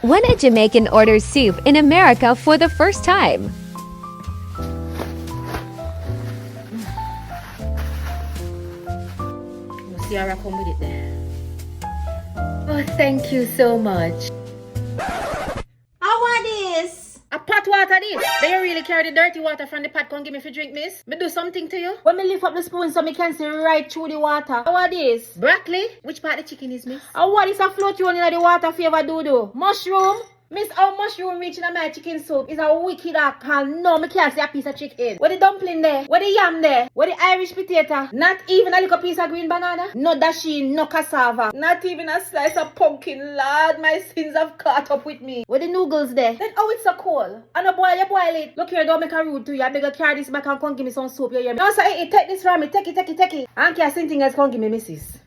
When a Jamaican orders soup in America for the first time. Ciara, come with it there. Oh, thank you so much. How are this? A pot water this? Do you really carry the dirty water from the pot? Come give me for drink, miss. Me do something to you? When me lift up the spoon so me can see right through the water. How are this? Broccoli? Which part of the chicken is, miss? How what is a float you in the water favor do? Mushroom? Miss, how mushroom reach in my chicken soup is a wicked act. No, me can't see a piece of chicken. Where the dumpling there? Where the yam there? Where the Irish potato? Not even a little piece of green banana? No dashi, no cassava. Not even a slice of pumpkin. Lord, my sins have caught up with me. Where the noodles there? Then how it's so cold? And a boil, you boil it. Look here, don't make a rude to you. I beg you carry this back and come give me some soup. You hear me? No, sir, take this from me. Take it. And can't see anything else, come give me, missus.